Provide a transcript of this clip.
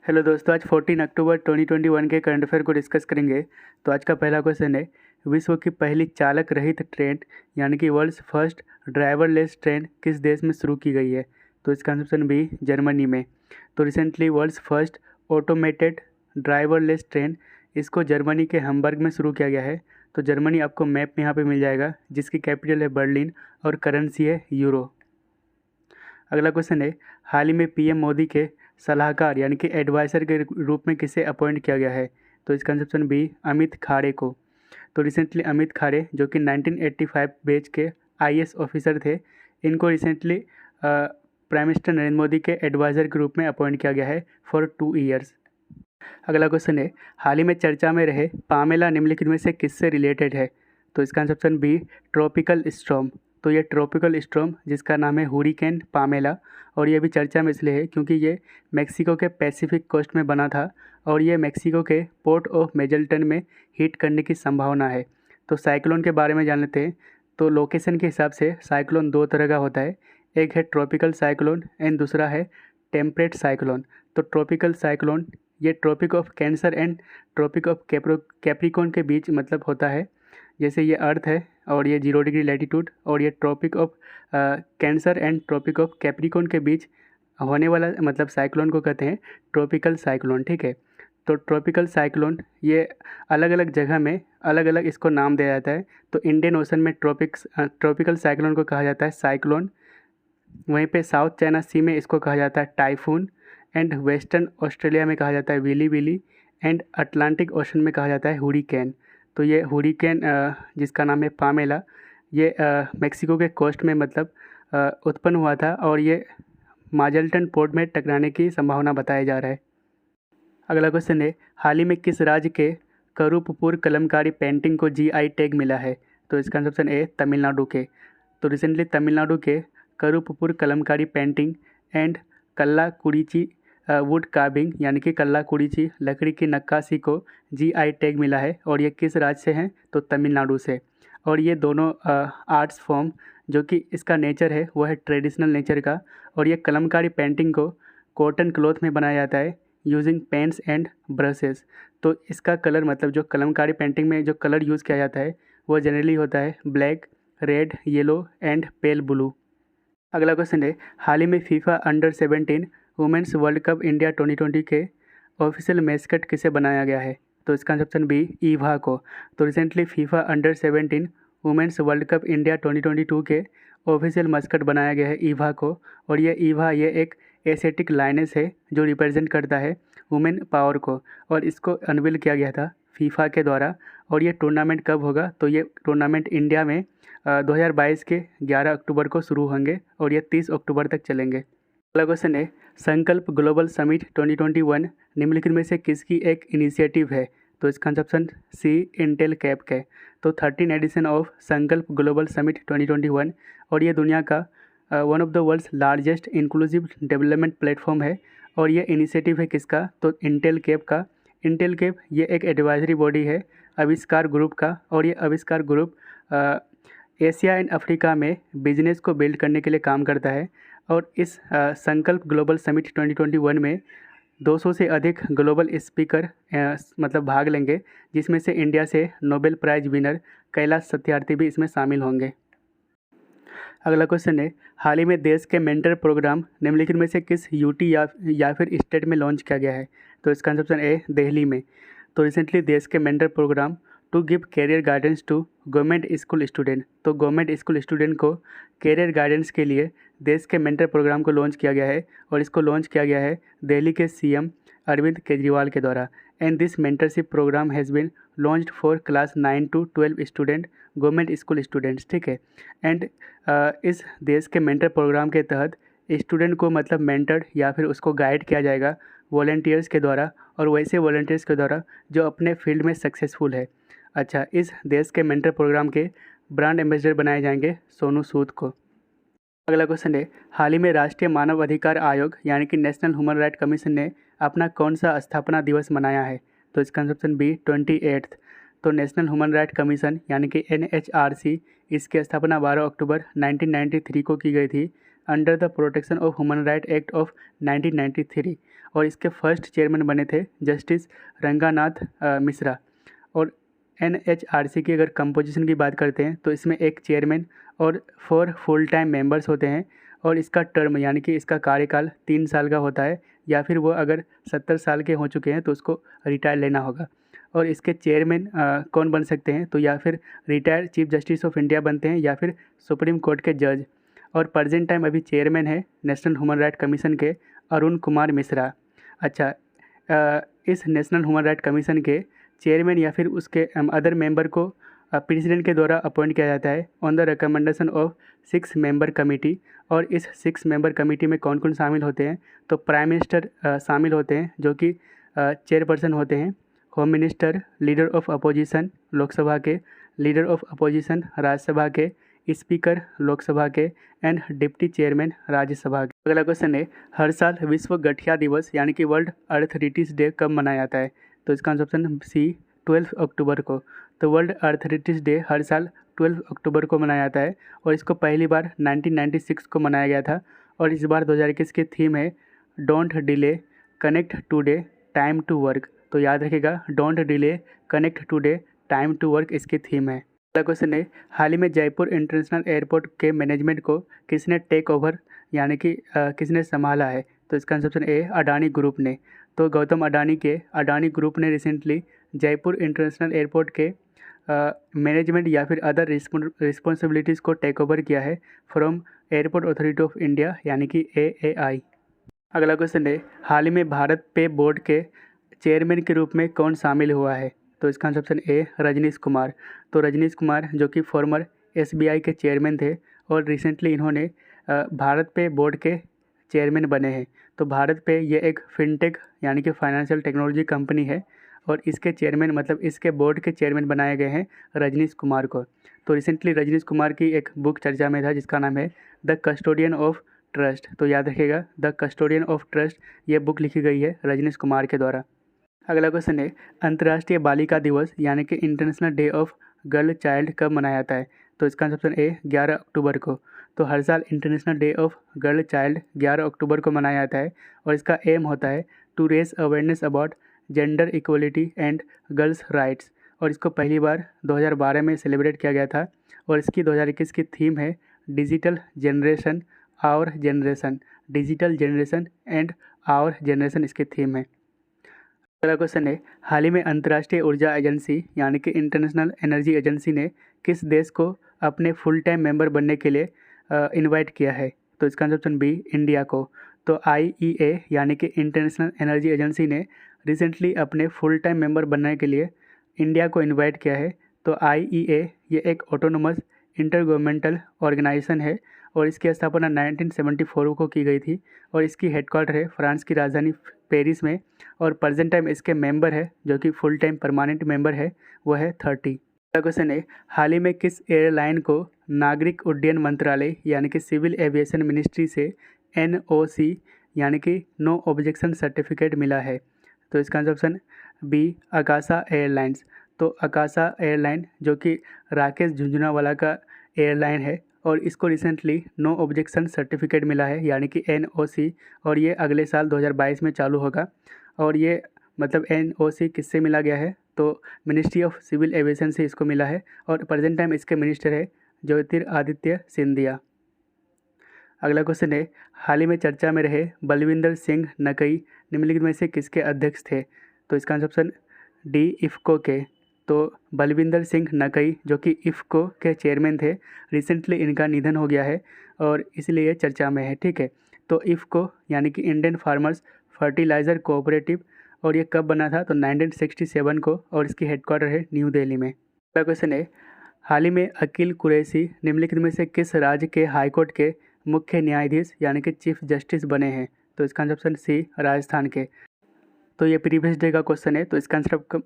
Hello दोस्तों, आज 14 अक्टूबर 2021 के करंट अफेयर को डिस्कस करेंगे। तो आज का पहला क्वेश्चन है, विश्व की पहली चालक रहित ट्रेन यानी कि वर्ल्ड्स फर्स्ट ड्राइवरलेस ट्रेन किस देश में शुरू की गई है? तो इसका आंसर बी, जर्मनी में। तो recently world's first automated driverless train, इसको जर्मनी के हैम्बर्ग में शुरू किया गया है। तो जर्मनी आपको मैप में यहाँ पे मिल जाएगा, जिसकी कैपिटल है बर्लिन और करेंसी है यूरो। अगला क्वेश्चन है, हाल ही में पीएम मोदी के सलाहकार यानी कि एडवाइज़र के रूप में किसे अपॉइंट किया गया है? तो इसका आंसर बी, अमित खाड़े को। तो रिसेंटली अमित खाड़े, जो कि 1985 बैच के आईएएस ऑफिसर थे, इनको recently prime minister Narendra Modi के एडवाइज़र के रूप में अपॉइंट किया गया है फॉर 2 ईयर्स। अगला क्वेश्चन है, हाल ही में चर्चा में रहे पामेला निम्नलिखित में से किससे रिलेटेड है? तो इसका आंसर बी, ट्रॉपिकल स्टॉर्म। तो ये ट्रॉपिकल स्टॉर्म जिसका नाम है हुरिकेन पामेला, और ये भी चर्चा में इसलिए है क्योंकि ये मेक्सिको के पैसिफिक कोस्ट में बना था और ये मेक्सिको के पोर्ट ऑफ मेजल्टन में हिट करने की संभावना है। तो साइक्लोन के बारे में जान लेते हैं। तो लोकेशन के हिसाब से साइक्लोन दो तरह का होता है, एक है ट्रॉपिकल साइक्लोन एंड दूसरा है टेम्परेट साइक्लोन। तो ट्रॉपिकल साइक्लोन ये tropic of cancer and tropic of capricorn के बीच मतलब होता है। जैसे ये अर्थ है और ये 0 डिग्री लैटिट्यूड, और ये tropic of cancer and tropic of capricorn के बीच होने वाला मतलब साइक्लोन को कहते हैं ट्रॉपिकल साइक्लोन। ठीक है, तो ट्रॉपिकल साइक्लोन ये अलग अलग जगह में अलग अलग इसको नाम दिया जाता है। तो इंडियन ओशन में ट्रॉपिकल साइक्लोन को कहा जाता है साइक्लोन, वहीं पे साउथ चाइना सी में इसको कहा जाता है टाइफून, एंड वेस्टर्न ऑस्ट्रेलिया में कहा जाता है willy willy, and Atlantic Ocean में कहा जाता है हुरिकेन। तो ये हुरिकेन जिसका नाम है पामेला, ये मेक्सिको के कोस्ट में मतलब उत्पन्न हुआ था और ये माजल्टन पोर्ट में टकराने की संभावना बताया जा रहा है। अगला क्वेश्चन है, हाल ही में किस राज्य के करूपपुर कलमकारी पेंटिंग को जीआई टैग मिला है? तो इसका आंसर ए, तमिलनाडु के। तो रिसेंटली तमिलनाडु के Karuppur Kalamkari painting and Kallakurichi wood carving यानी कि कल्लाकुरिची लकड़ी की नक्काशी को जीआई टैग मिला है, और ये किस राज्य से हैं? तो तमिलनाडु से। और ये दोनों आर्ट्स फॉर्म जो कि इसका नेचर है वो है ट्रेडिशनल नेचर का, और ये कलमकारी पेंटिंग को कॉटन क्लॉथ में बनाया जाता है यूजिंग पेंट्स एंड ब्रशेस। तो इसका कलर मतलब जो कलमकारी पेंटिंग में जो कलर यूज़ किया जाता है वो जनरली होता है black, red, yellow and pale blue. अगला क्वेश्चन है, हाल ही में FIFA under 17 women's world cup India 2020 के ऑफिशियल मैस्कट किसे बनाया गया है? तो इसका आंसर बी, ईवा को। तो recently FIFA under 17 women's world cup India 2022 के ऑफिशियल मैस्कट बनाया गया है ईवा को, और ये ईवा ये एक एस्थेटिक लाइनेस है जो रिप्रेजेंट करता है वुमेन पावर को, और इसको अनवील किया गया था फीफा के द्वारा। और ये टूर्नामेंट कब होगा? तो ये टूर्नामेंट इंडिया में 2022 के 11 अक्टूबर को शुरू होंगे और ये 30 अक्टूबर तक चलेंगे। अगला क्वेश्चन है, संकल्प ग्लोबल समिट 2021 निम्नलिखित में से किसकी एक इनिशिएटिव है? तो इसका आंसर सी, इंटेल कैप के। तो 13 edition of Sankalp global summit 2021, और ये दुनिया का one of the world's largest inclusive development platform है, और ये इनिशिएटिव है किसका? तो इंटेल कैप का। इंटेल कैप ये एक एडवाइजरी बॉडी है आविष्कार ग्रुप का, और ये आविष्कार ग्रुप एशिया एंड अफ्रीका में बिजनेस को बिल्ड करने के लिए काम करता है। और इस संकल्प ग्लोबल समिट 2021 में 200 से अधिक ग्लोबल स्पीकर मतलब भाग लेंगे, जिसमें से इंडिया से Nobel prize winner Kailash Satyarthi भी इसमें शामिल होंगे। अगला क्वेश्चन है, हाल ही में देश के मेंटर प्रोग्राम निम्नलिखित में से किस यूटी या फिर स्टेट में लॉन्च किया गया है? तो इसका आंसर ए, दिल्ली में। तो रिसेंटली देश के mentor programme to give career guidance to government school student, तो गवर्नमेंट स्कूल स्टूडेंट को कैरियर गाइडेंस के लिए देश के मेंटर प्रोग्राम को लॉन्च किया गया है, और इसको लॉन्च किया गया है दिल्ली के सीएम अरविंद केजरीवाल के द्वारा। And this mentorship programme has been launched for class 9 to 12 student government school students. ठीक है, एंड इस देश के मेंटर प्रोग्राम के तहत स्टूडेंट को मतलब मेंटर्ड या फिर उसको गाइड किया जाएगा वॉलंटियर्स के द्वारा, और वैसे वॉलंटियर्स के द्वारा जो अपने फील्ड में सक्सेसफुल है। अच्छा, इस देश के मेंटर प्रोग्राम के ब्रांड एम्बेसडर बनाए जाएंगे सोनू सूद को। अगला क्वेश्चन है, हाल ही में राष्ट्रीय मानव अधिकार आयोग यानी कि नेशनल ह्यूमन राइट कमीशन ने अपना कौन सा स्थापना दिवस मनाया है? तो इसका आंसर बी, 28th। तो नेशनल ह्यूमन राइट कमीशन यानी कि NHRC, इसकी स्थापना 12 अक्टूबर 1993 को की गई थी under the protection of human right act of 1993 और इसके फर्स्ट चेयरमैन बने थे जस्टिस रंगानाथ मिश्रा। और NHRC की अगर कंपोजिशन की बात करते हैं तो इसमें एक चेयरमैन और 4 फुल टाइम मेंबर्स होते हैं और इसका टर्म यानी कि इसका कार्यकाल 3 साल का होता है, या फिर वो अगर 70 साल के हो चुके हैं तो उसको रिटायर लेना होगा। और इसके चेयरमैन कौन बन सकते हैं, तो या फिर retired chief justice of India बनते हैं या फिर सुप्रीम कोर्ट के जज। और प्रेजेंट टाइम अभी चेयरमैन है नेशनल ह्यूमन राइट कमीशन के अरुण कुमार मिश्रा। अच्छा, इस नेशनल ह्यूमन राइट कमीशन के चेयरमैन या फिर उसके अदर मेंबर को प्रेसिडेंट के द्वारा अपॉइंट किया जाता है on the recommendation of 6 member committee. और इस 6 मेंबर कमेटी में कौन कौन शामिल होते हैं, तो प्राइम मिनिस्टर शामिल होते हैं जो कि चेयरपर्सन होते हैं, home minister, leader of opposition Lok Sabha के, लीडर ऑफ अपोजिशन राज्यसभा के, स्पीकर लोकसभा के एंड डिप्टी चेयरमैन राज्यसभा के। अगला क्वेश्चन है, हर साल विश्व गठिया दिवस यानी कि वर्ल्ड अर्थरिटीज डे कब मनाया जाता है, तो इसका ऑप्शन सी 12 अक्टूबर को। तो वर्ल्ड अर्थरिटीज डे हर साल 12 अक्टूबर को मनाया जाता है और इसको पहली बार 1996 को मनाया गया था। और इस बार 2021 की थीम है don't delay connect today time to work. तो याद रखिएगा, don't delay connect today time to work इसकी थीम है। अगला क्वेश्चन है, हाल ही में जयपुर इंटरनेशनल एयरपोर्ट के मैनेजमेंट को किसने टेक ओवर यानी कि किसने संभाला है, तो इसका ऑप्शन ए अडानी ग्रुप ने। तो गौतम अडानी के अडानी ग्रुप ने रिसेंटली जयपुर इंटरनेशनल एयरपोर्ट के मैनेजमेंट या फिर अदर रिस्पॉन्सिबिलिटीज़ को टेक ओवर किया है from airport authority of India यानी कि AAI। अगला क्वेश्चन है, हाल ही में भारत पे बोर्ड के चेयरमैन के रूप में कौन शामिल हुआ है, तो इसका ऑप्शन ए रजनीश कुमार। तो रजनीश कुमार जो कि फॉर्मर SBI के चेयरमैन थे और रिसेंटली इन्होंने भारत पे बोर्ड के चेयरमैन बने हैं। तो भारत पे ये एक फिनटेक यानी कि फाइनेंशियल टेक्नोलॉजी कंपनी है और इसके चेयरमैन मतलब इसके बोर्ड के चेयरमैन बनाए गए हैं रजनीश कुमार को। तो रिसेंटली रजनीश कुमार की एक बुक चर्चा में था जिसका नाम है द कस्टोडियन ऑफ ट्रस्ट। तो याद रखिएगा, द कस्टोडियन ऑफ ट्रस्ट ये बुक लिखी गई है रजनीश कुमार के द्वारा। अगला क्वेश्चन है, अंतर्राष्ट्रीय बालिका दिवस यानी कि international day of girl child कब मनाया जाता है, तो इसका ऑप्शन ए 11 अक्टूबर को। तो हर साल international day of girl child 11 अक्टूबर को मनाया जाता है और इसका एम होता है to raise awareness about gender equality and girls rights. और इसको पहली बार 2012 में सेलिब्रेट किया गया था और इसकी 2021 की थीम है digital generation our generation. Digital generation and our generation इसकी थीम है। अगला क्वेश्चन है, हाल ही में अंतर्राष्ट्रीय ऊर्जा एजेंसी यानी कि इंटरनेशनल एनर्जी एजेंसी ने किस देश को अपने फुल टाइम मेंबर बनने के लिए इनवाइट किया है, तो इसका ऑप्शन बी इंडिया को। तो IEA यानी कि इंटरनेशनल एनर्जी एजेंसी ने रिसेंटली अपने फुल टाइम मेंबर बनने के लिए इंडिया को इनवाइट किया है। तो IEA ये एक ऑटोनोमस इंटर गवर्नमेंटल ऑर्गेनाइजेशन है और इसकी स्थापना 1974 को की गई थी और इसकी हेडक्वार्टर है फ्रांस की राजधानी पेरिस में। और प्रेजेंट टाइम इसके मेंबर है जो कि फुल टाइम परमानेंट मेंबर है वो है 30। अगला क्वेश्चन है, हाल ही में किस एयरलाइन को नागरिक उड्डयन मंत्रालय यानी कि सिविल एविएशन मिनिस्ट्री से NOC यानी कि नो ऑब्जेक्शन सर्टिफिकेट मिला है, तो इसका ऑप्शन बी आकाशा एयरलाइंस। तो आकाशा एयरलाइन जो कि राकेश झुंझुनवाला का एयरलाइन है और इसको रिसेंटली नो ऑब्जेक्शन सर्टिफिकेट मिला है यानी कि NOC और ये अगले साल 2022 में चालू होगा। और ये मतलब NOC किससे मिला गया है, तो मिनिस्ट्री ऑफ सिविल एविएशन से इसको मिला है और प्रेजेंट टाइम इसके मिनिस्टर है ज्योतिरादित्य सिंधिया। अगला क्वेश्चन है, हाल ही में चर्चा में रहे बलविंदर सिंह नकई निम्नलिखित में से किसके अध्यक्ष थे, तो इसका ऑप्शन डी इफ़को के। तो बलविंदर सिंह नकई जो कि इफ़को के चेयरमैन थे, रिसेंटली इनका निधन हो गया है और इसलिए चर्चा में है, ठीक है। तो इफ़को यानी कि इंडियन फार्मर्स फर्टिलाइज़र कोऑपरेटिव और ये कब बना था, तो 1967 को और इसकी हेडक्वार्टर है न्यू दिल्ली में। अगला क्वेश्चन है, हाल ही में अकील कुरैशी निम्नलिखित में से किस राज्य के हाईकोर्ट के मुख्य न्यायाधीश यानी कि चीफ जस्टिस बने हैं, तो इसका ऑप्शन सी राजस्थान के। तो ये प्रीवियस डे का क्वेश्चन है, तो इसका आंसर